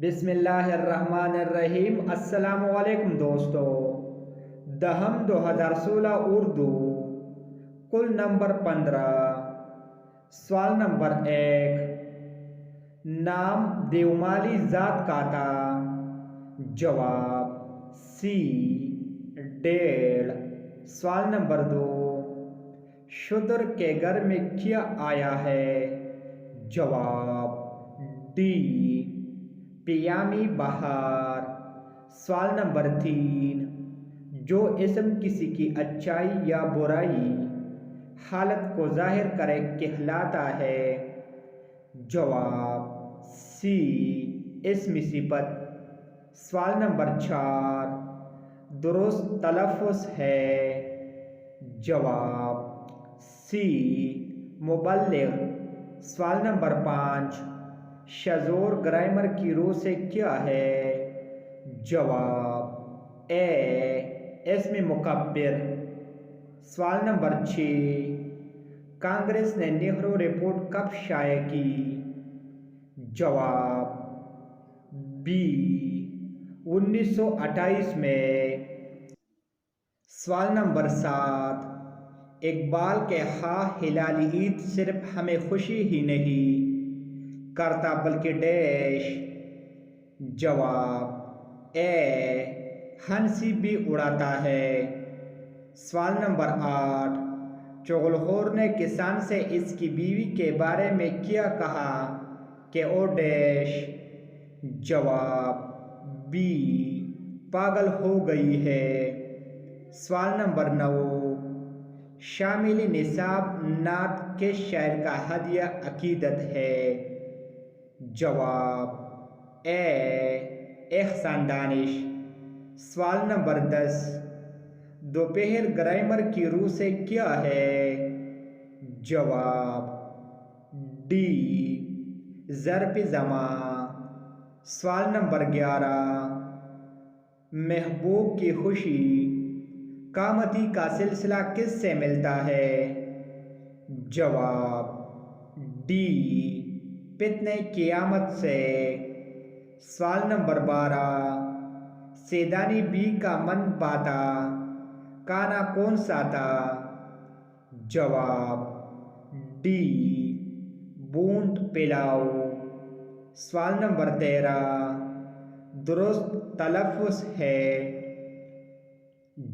بسم اللہ الرحمن الرحیم۔ السلام علیکم دوستو۔ دہم 2016 اردو کل نمبر 15 سوال نمبر 1 نام دیومالی ذات کا تھا؟ جواب سی 1.5۔ سوال نمبر 2 شودر کے گھر میں کیا آیا ہے؟ جواب ڈی پیامی بہار۔ سوال نمبر 3 جو اسم کسی کی اچائی یا برائی حالت کو ظاہر کرے کہلاتا ہے؟ جواب سی اسم صفت۔ سوال نمبر 4 درست تلفظ ہے؟ جواب سی مبلغ۔ سوال نمبر 5 شزور گرامر کی روح سے کیا ہے؟ جواب اے اسم مکبر۔ سوال نمبر 6 کانگریس نے نہرو رپورٹ کب شائع کی؟ جواب بی 1928 میں۔ سوال نمبر 7 اقبال کے ہاں ہلالی عید صرف ہمیں خوشی ہی نہیں کرتا بلکہ ڈیش؟ جواب اے ہنسی بھی اڑاتا ہے۔ سوال نمبر 8 چغل خور نے کسان سے اس کی بیوی کے بارے میں کیا کہا کہ او ڈیش؟ جواب بی پاگل ہو گئی ہے۔ سوال نمبر 9 شامل نصاب نعت کس شاعر کا ہدیہ عقیدت ہے؟ جواب اے احسان دانش۔ سوال نمبر 10 دوپہر گرامر کی روح سے کیا ہے؟ جواب ڈی ظرف زمان۔ سوال نمبر 11 محبوب کی خوشی قامتی کا سلسلہ کس سے ملتا ہے؟ جواب ڈی فتنہ قیامت سے۔ سوال نمبر 12 سیدانی بی کا من پاتا کانا کون سا تھا؟ جواب ڈی بونٹ پلاؤ۔ سوال نمبر 13 درست تلفظ ہے؟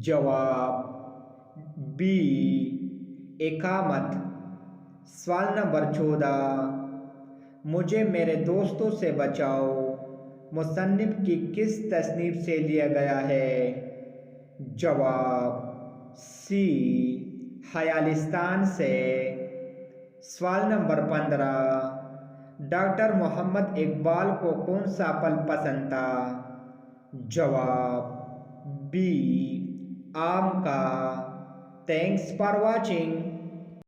جواب بی اقامت۔ سوال نمبر 14 مجھے میرے دوستوں سے بچاؤ مصنف کی کس تصنیف سے لیا گیا ہے؟ جواب سی خیالستان سے۔ سوال نمبر 15 ڈاکٹر محمد اقبال کو کون سا پھل پسند تھا؟ جواب بی آم کا۔ Thanks for watching.